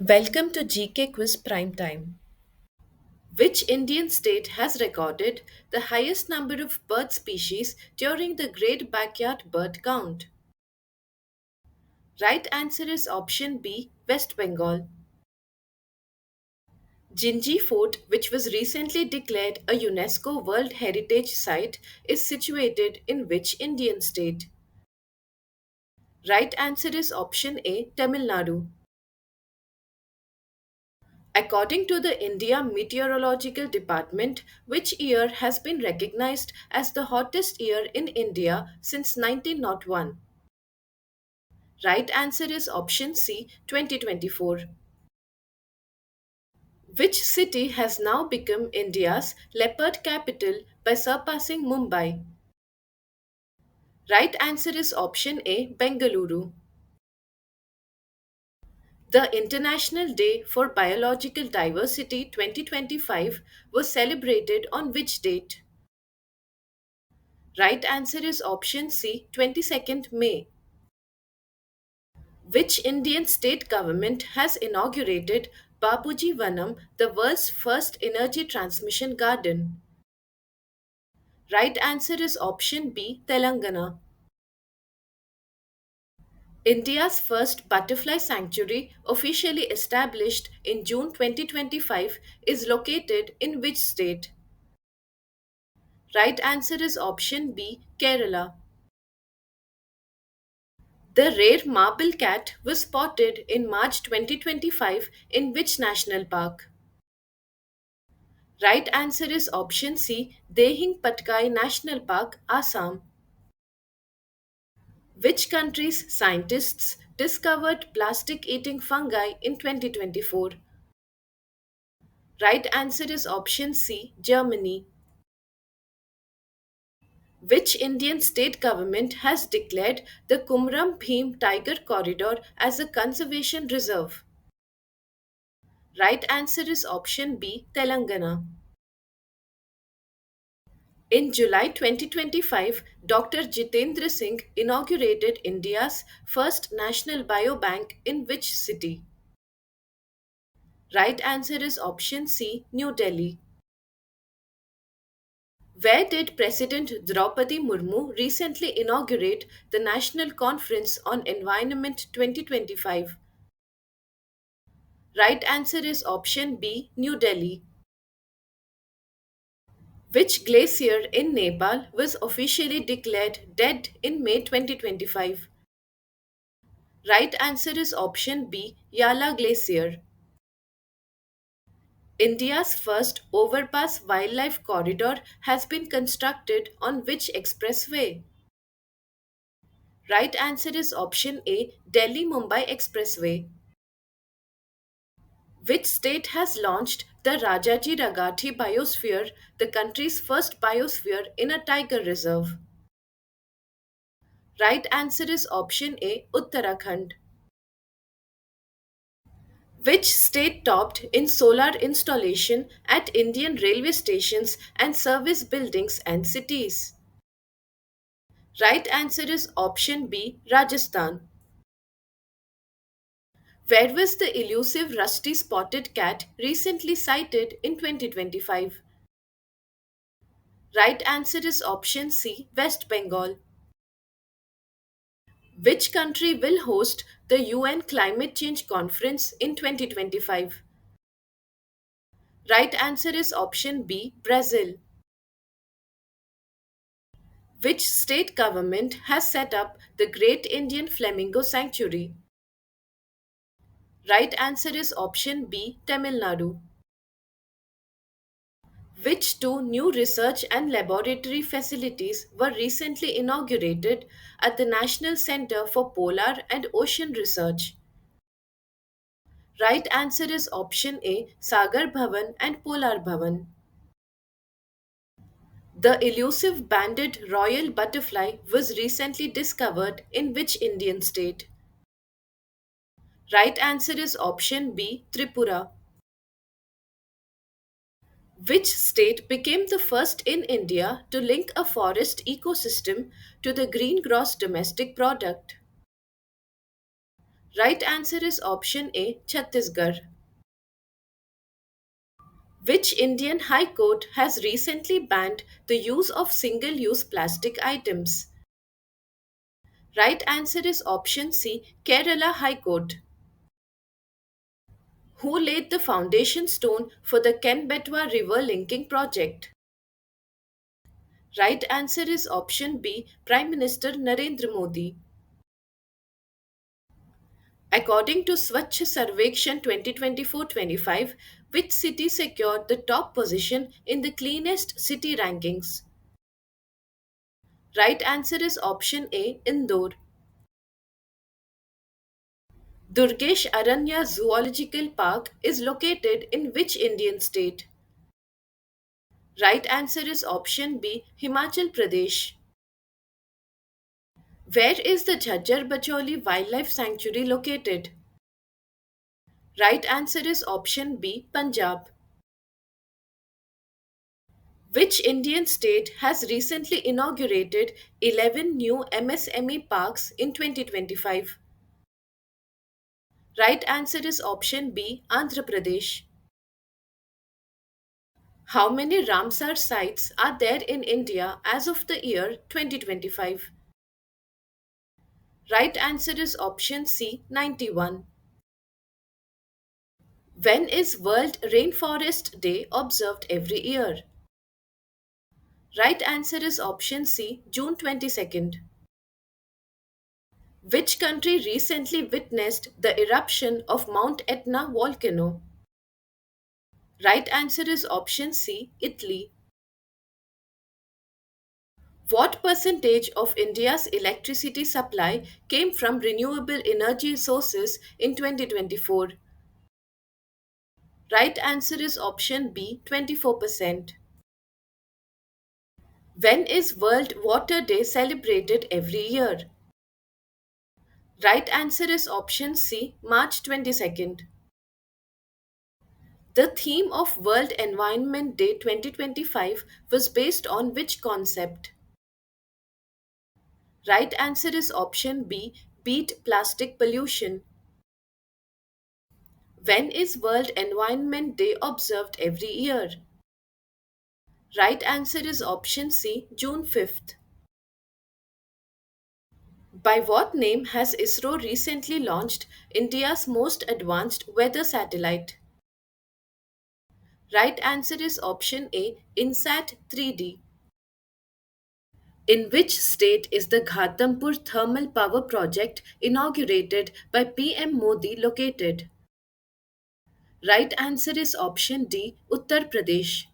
Welcome to GK Quiz Prime Time. Which Indian state has recorded the highest number of bird species during the Great Backyard Bird Count? Right answer is option B, West Bengal. Jinji Fort, which was recently declared a UNESCO World Heritage Site, is situated in which Indian state? Right answer is option A, Tamil Nadu. According to the India Meteorological Department, which year has been recognized as the hottest year in India since 1901? Right answer is option C, 2024. Which city has now become India's leopard capital by surpassing Mumbai? Right answer is option A, Bengaluru. The International Day for Biological Diversity 2025 was celebrated on which date? Right answer is option C, 22nd May. Which Indian state government has inaugurated Bapuji Vanam, the world's first energy transmission garden? Right answer is option B, Telangana. India's first butterfly sanctuary, officially established in June 2025, is located in which state? Right answer is option B, Kerala. The rare marble cat was spotted in March 2025 in which national park? Right answer is option C, Dehing Patkai National Park, Assam. Which country's scientists discovered plastic eating fungi in 2024? Right answer is option C, Germany. Which Indian state government has declared the Kumram Bheem Tiger Corridor as a conservation reserve? Right answer is option B, Telangana. In July 2025, Dr. Jitendra Singh inaugurated India's first national biobank in which city? Right answer is option C, New Delhi. Where did President Draupadi Murmu recently inaugurate the National Conference on Environment 2025? Right answer is option B, New Delhi. Which glacier in Nepal was officially declared dead in May 2025? Right answer is option B, Yala Glacier. India's first overpass wildlife corridor has been constructed on which expressway? Right answer is option A, Delhi Mumbai Expressway. Which state has launched the Rajaji Ragathi Biosphere, the country's first biosphere in a tiger reserve? Right answer is option A, Uttarakhand. Which state topped in solar installation at Indian railway stations and service buildings and cities? Right answer is option B, Rajasthan. Where was the elusive rusty spotted cat recently sighted in 2025? Right answer is option C, West Bengal. Which country will host the UN Climate Change Conference in 2025? Right answer is option B, Brazil. Which state government has set up the Great Indian Flamingo Sanctuary? Right answer is option B, Tamil Nadu. Which two new research and laboratory facilities were recently inaugurated at the National Center for Polar and Ocean Research? Right answer is option A, Sagar Bhavan and Polar Bhavan. The elusive banded royal butterfly was recently discovered in which Indian state? Right answer is option B, Tripura. Which state became the first in India to link a forest ecosystem to the green gross domestic product? Right answer is option A, Chhattisgarh. Which Indian High Court has recently banned the use of single use plastic items? Right answer is option C, Kerala High Court. Who laid the foundation stone for the Ken-Betwa River linking project? Right answer is option B, Prime Minister Narendra Modi. According to Swachh Sarvekshan 2024-25, which city secured the top position in the cleanest city rankings? Right answer is option A, Indore. Durgesh Aranya Zoological Park is located in which Indian state? Right answer is option B, Himachal Pradesh. Where is the Jhajjar Bacholi Wildlife Sanctuary located? Right answer is option B, Punjab. Which Indian state has recently inaugurated 11 new MSME parks in 2025? Right answer is option B, Andhra Pradesh. How many Ramsar sites are there in India as of the year 2025? Right answer is option C, 91. When is World Rainforest Day observed every year? Right answer is option C, June 22nd. Which country recently witnessed the eruption of Mount Etna volcano? Right answer is option C, Italy. What percentage of India's electricity supply came from renewable energy sources in 2024? Right answer is option B, 24%. When is World Water Day celebrated every year? Right answer is option C, March 22nd. The theme of World Environment Day 2025 was based on which concept? Right answer is option B, beat plastic pollution. When is World Environment Day observed every year? Right answer is option C, June 5th. By what name has ISRO recently launched India's most advanced weather satellite? Right answer is option A, INSAT 3D. In which state is the Ghatampur Thermal Power Project inaugurated by PM Modi located? Right answer is option D, Uttar Pradesh.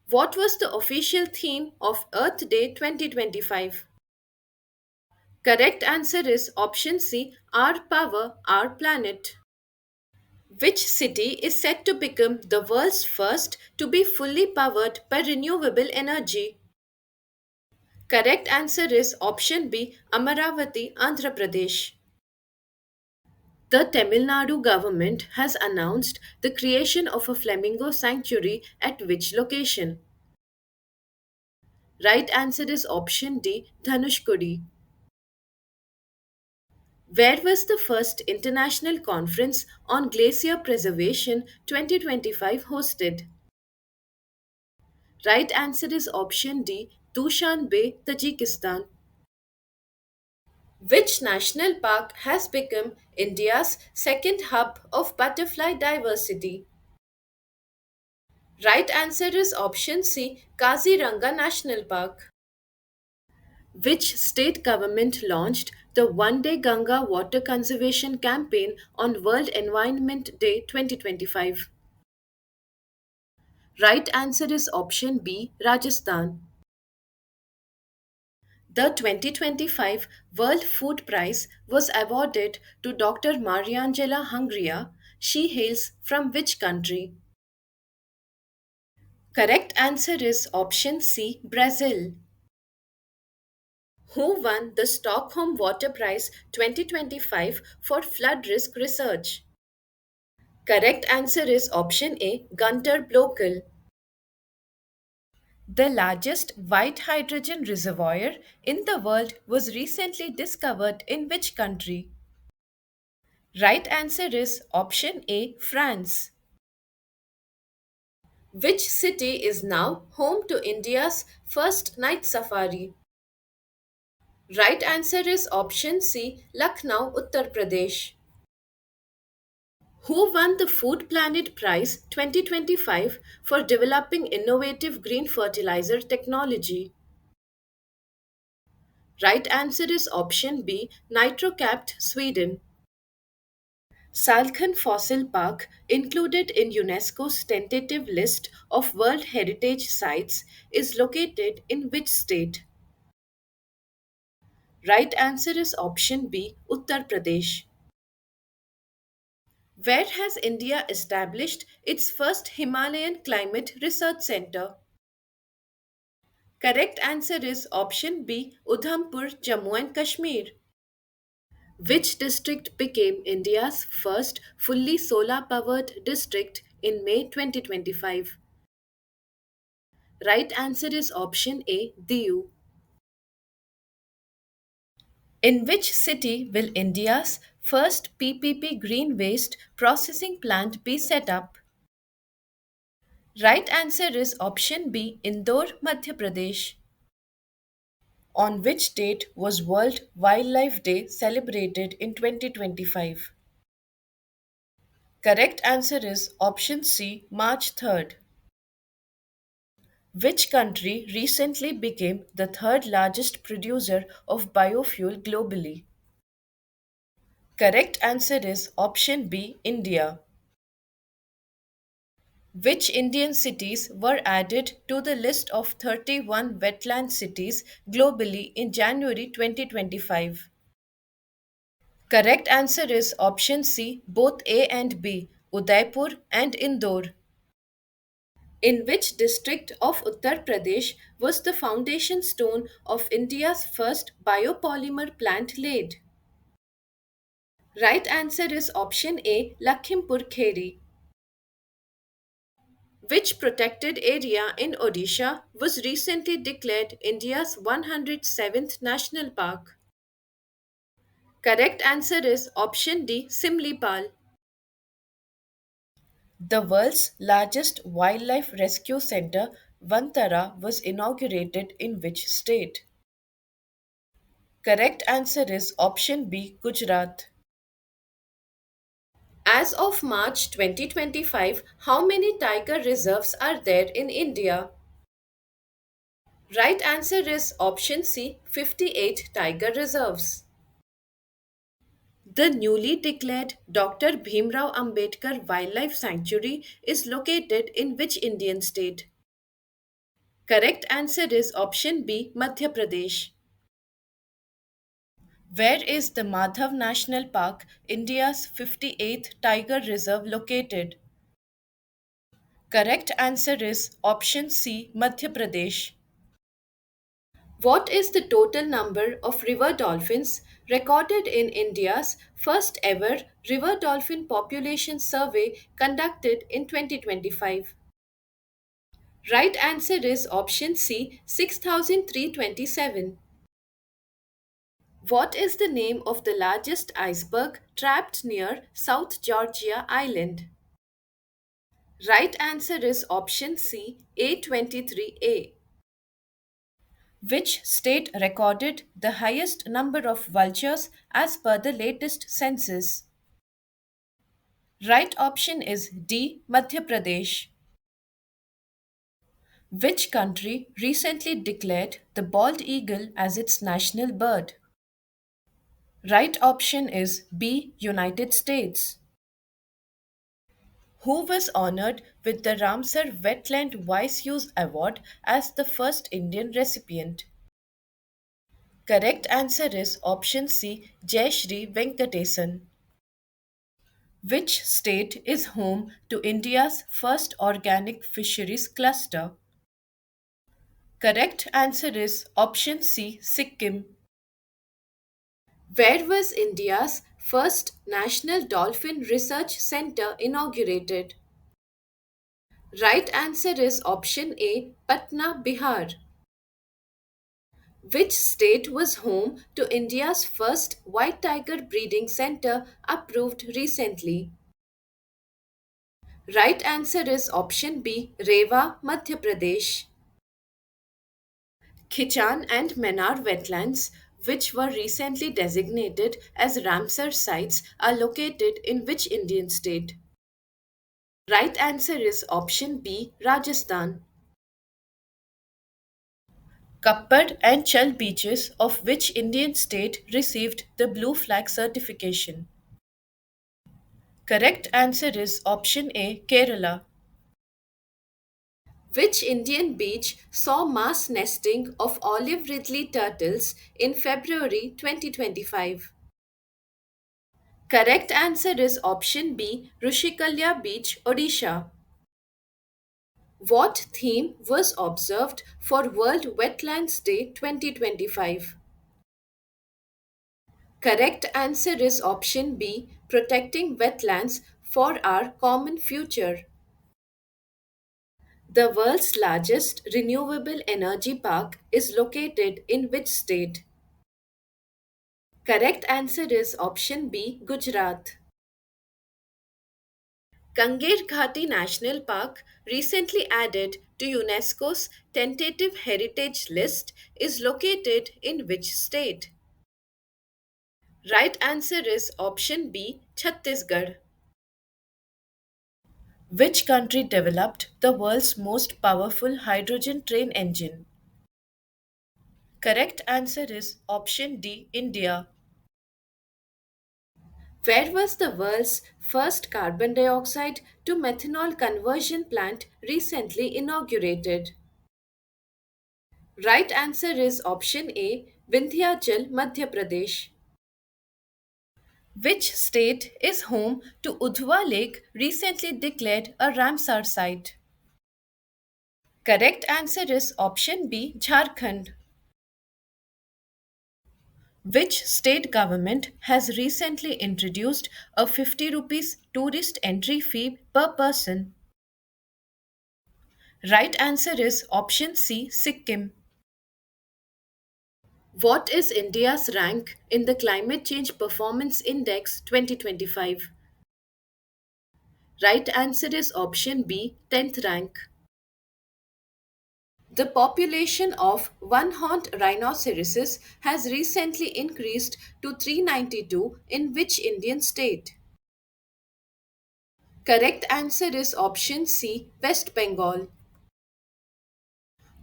What was the official theme of Earth Day 2025? Correct answer is option C, Our Power, Our Planet. Which city is said to become the world's first to be fully powered by renewable energy? Correct answer is option B, Amaravati, Andhra Pradesh. The Tamil Nadu government has announced the creation of a flamingo sanctuary at which location? Right answer is option D, Dhanushkodi. Where was the first international conference on glacier preservation 2025 hosted? Right answer is option D, Dushanbe, Tajikistan. Which national park has become India's second hub of butterfly diversity? Right answer is option C, Kaziranga National Park. Which state government launched the One Day Ganga Water Conservation Campaign on World Environment Day 2025? Right answer is option B, Rajasthan. The 2025 World Food Prize was awarded to Dr. Mariangela Hungria. She hails from which country? Correct answer is option C, Brazil. Who won the Stockholm Water Prize 2025 for flood risk research? Correct answer is option A, Gunter Blokel. The largest white hydrogen reservoir in the world was recently discovered in which country? Right answer is option A, France. Which city is now home to India's first night safari? Right answer is option C, Lucknow, Uttar Pradesh. Who won the Food Planet Prize 2025 for developing innovative green fertilizer technology? Right answer is option B, Nitrocapt, Sweden. Salkhan Fossil Park, included in UNESCO's tentative list of World Heritage Sites, is located in which state? Right answer is option B, Uttar Pradesh. Where has India established its first Himalayan Climate Research Center? Correct answer is option B, Udhampur, Jammu and Kashmir. Which district became India's first fully solar powered district in May 2025? Right answer is option A, Diu. In which city will India's first PPP green waste processing plant be set up? Right answer is option B, Indore, Madhya Pradesh. On which date was World Wildlife Day celebrated in 2025? Correct answer is option C, March 3rd. Which country recently became the third largest producer of biofuel globally? Correct answer is option B, India. Which Indian cities were added to the list of 31 wetland cities globally in January 2025? Correct answer is option C, both A and B, Udaipur and Indore. In which district of Uttar Pradesh was the foundation stone of India's first biopolymer plant laid? Right answer is option A, Lakhimpur Kheri. Which protected area in Odisha was recently declared India's 107th national park? Correct answer is option D, Simlipal. The world's largest wildlife rescue center, Vantara, was inaugurated in which state? Correct answer is option B, Gujarat. As of March 2025, how many tiger reserves are there in India? Right answer is option C, 58 tiger reserves. The newly declared Dr. Bhimrao Ambedkar Wildlife Sanctuary is located in which Indian state? Correct answer is option B, Madhya Pradesh. Where is the Madhav National Park, India's 58th tiger reserve, located? Correct answer is option C, Madhya Pradesh. What is the total number of river dolphins recorded in India's first ever river dolphin population survey conducted in 2025? Right answer is option C, 6,327. What is the name of the largest iceberg trapped near South Georgia Island? Right answer is option C, A23A. Which state recorded the highest number of vultures as per the latest census? Right option is D, Madhya Pradesh. Which country recently declared the bald eagle as its national bird? Right option is B, United States. Who was honored with the Ramsar Wetland Wise Use Award as the first Indian recipient? Correct answer is option C, Jayashree Venkatesan. Which state is home to India's first organic fisheries cluster? Correct answer is option C, Sikkim. Where was India's first National Dolphin Research Center inaugurated? Right answer is option A, Patna, Bihar. Which state was home to India's first white tiger breeding center approved recently? Right answer is option B, Rewa, Madhya Pradesh. Khichan and Menar wetlands, which were recently designated as Ramsar sites, are located in which Indian state? Right answer is option B, Rajasthan. Kappad and Chal beaches of which Indian state received the Blue Flag certification? Correct answer is option A, Kerala. Which Indian beach saw mass nesting of olive ridley turtles in February 2025? Correct answer is option B, Rushikalya Beach, Odisha. What theme was observed for World Wetlands Day 2025? Correct answer is option B, protecting wetlands for our common future. The world's largest renewable energy park is located in which state? Correct answer is option B, Gujarat. Kanger Ghati National Park, recently added to UNESCO's tentative heritage list, is located in which state? Right answer is option B, Chhattisgarh. Which country developed the world's most powerful hydrogen train engine? Correct answer is option D, India. Where was the world's first carbon dioxide to methanol conversion plant recently inaugurated? Right answer is option A, Vindhyachal, Madhya Pradesh. Which state is home to Udhwa Lake, recently declared a Ramsar site? Correct answer is option B, Jharkhand. Which state government has recently introduced a 50 rupees tourist entry fee per person? Right answer is option C, Sikkim. What is India's rank in the Climate Change Performance Index 2025? Right answer is option B, 10th rank. The population of one horned rhinoceroses has recently increased to 392 in which Indian state? Correct answer is option C, West Bengal.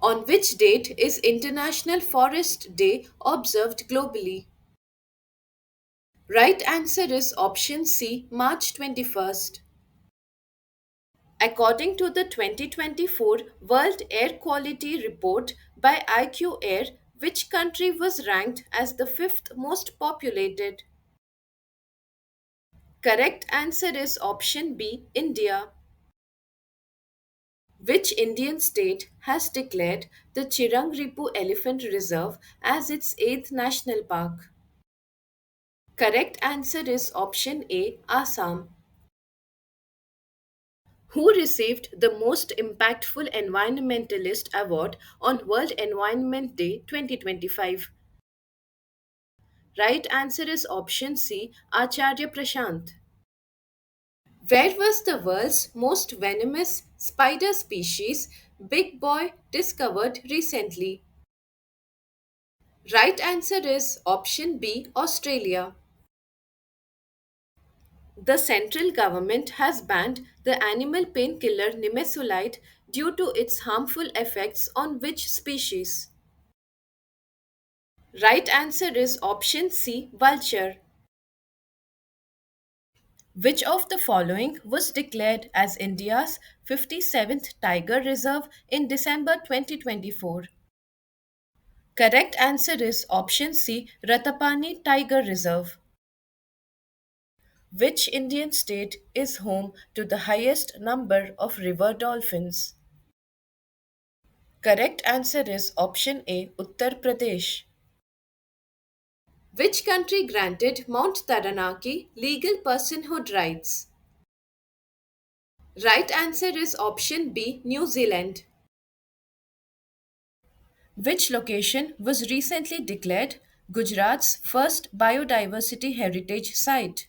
On which date is International Forest Day observed globally? Right answer is option C, March 21st. According to the 2024 World Air Quality Report by IQ Air, which country was ranked as the fifth most populated? Correct answer is option B, India. Which Indian state has declared the Chirangripu Elephant Reserve as its eighth national park? Correct answer is option A, Assam. Who received the most impactful environmentalist award on World Environment Day 2025? Right answer is option C, Acharya Prashant. Where was the world's most venomous spider species, Big Boy, discovered recently? Right answer is option B, Australia. The central government has banned the animal painkiller nimesulide due to its harmful effects on which species? Right answer is option C, vulture. Which of the following was declared as India's 57th Tiger Reserve in December 2024? Correct answer is option C, Ratapani Tiger Reserve. Which Indian state is home to the highest number of river dolphins? Correct answer is option A, Uttar Pradesh. Which country granted Mount Taranaki legal personhood rights? Right answer is option B, New Zealand. Which location was recently declared Gujarat's first biodiversity heritage site?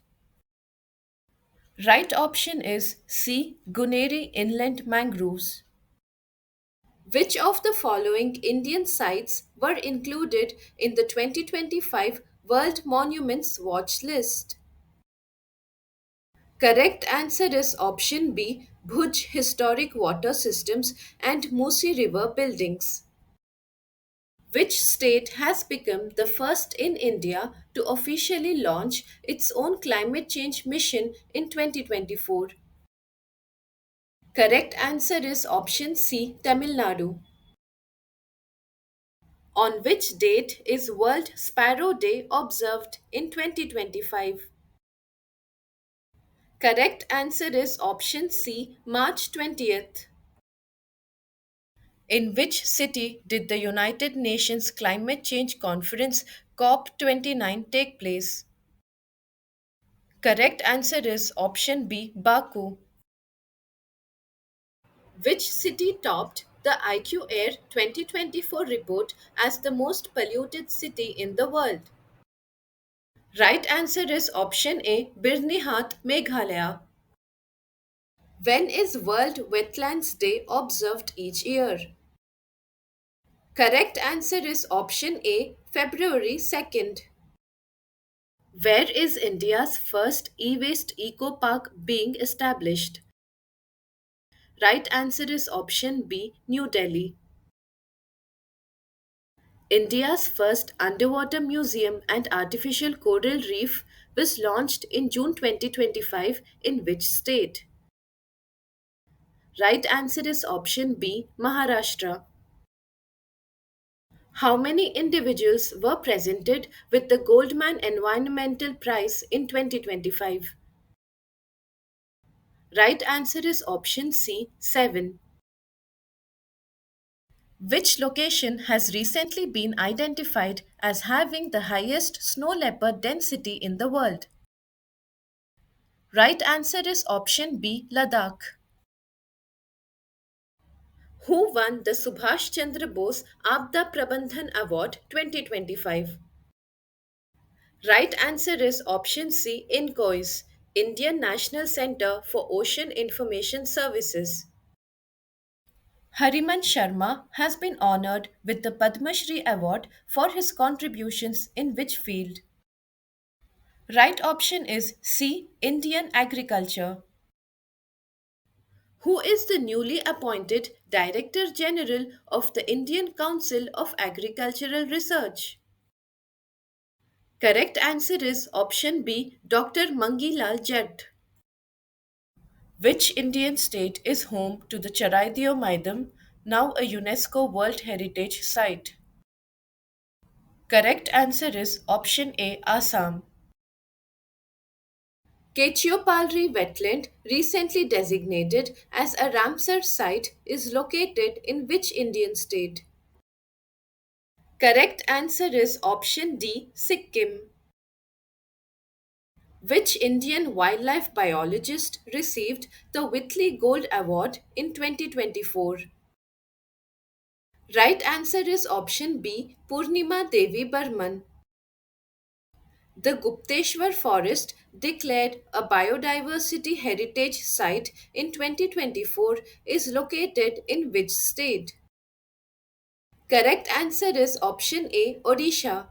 Right option is C. Guneri Inland Mangroves. Which of the following Indian sites were included in the 2025 World Monuments Watch list? Correct answer is option B. Bhuj Historic Water Systems and Musi River Buildings. Which state has become the first in India to officially launch its own climate change mission in 2024? Correct answer is option C. Tamil Nadu. On which date is World Sparrow Day observed in 2025? Correct answer is option C. March 20th. In which city did the United Nations Climate Change Conference COP29 take place? Correct answer is option B. Baku. Which city topped the IQ Air 2024 report as the most polluted city in the world? Right answer is option A. Birnihat, Meghalaya. When is World Wetlands Day observed each year? Correct answer is option A. February 2nd. Where is India's first e-waste eco park being established? Right answer is option B. New Delhi. India's first underwater museum and artificial coral reef was launched in June 2025 in which state? Right answer is option B. Maharashtra. How many individuals were presented with the Goldman Environmental Prize in 2025? Right answer is option C. 7. Which location has recently been identified as having the highest snow leopard density in the world? Right answer is option B. Ladakh. Who won the Subhash Chandra Bose Abda Prabandhan Award 2025? Right answer is option C. INCOIS, Indian National Center for Ocean Information Services. Hariman Sharma has been honored with the Padma Shri Award for his contributions in which field? Right option is C. Indian Agriculture. Who is the newly appointed Director General of the Indian Council of Agricultural Research? Correct answer is option B. Dr. Mangilal Jatt. Which Indian state is home to the Charaideo Maidam, now a UNESCO World Heritage Site? Correct answer is option A. Assam. Ketchiopalri wetland, recently designated as a Ramsar site, is located in which Indian state? Correct answer is option D. Sikkim. Which Indian wildlife biologist received the Whitley Gold Award in 2024? Right answer is option B. Purnima Devi Burman. The Gupteshwar Forest, declared a biodiversity heritage site in 2024, is located in which state? Correct answer is option A. Odisha.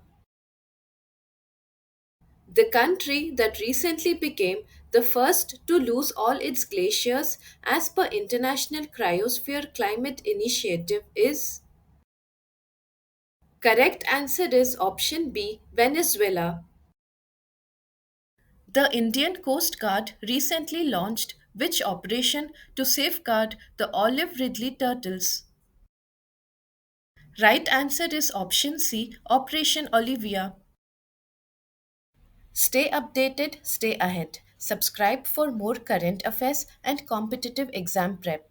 The country that recently became the first to lose all its glaciers as per International Cryosphere Climate Initiative is? Correct answer is option B. Venezuela. The Indian Coast Guard recently launched which operation to safeguard the olive ridley turtles? Right answer is option C. Operation Olivia. Stay updated, stay ahead. Subscribe for more current affairs and competitive exam prep.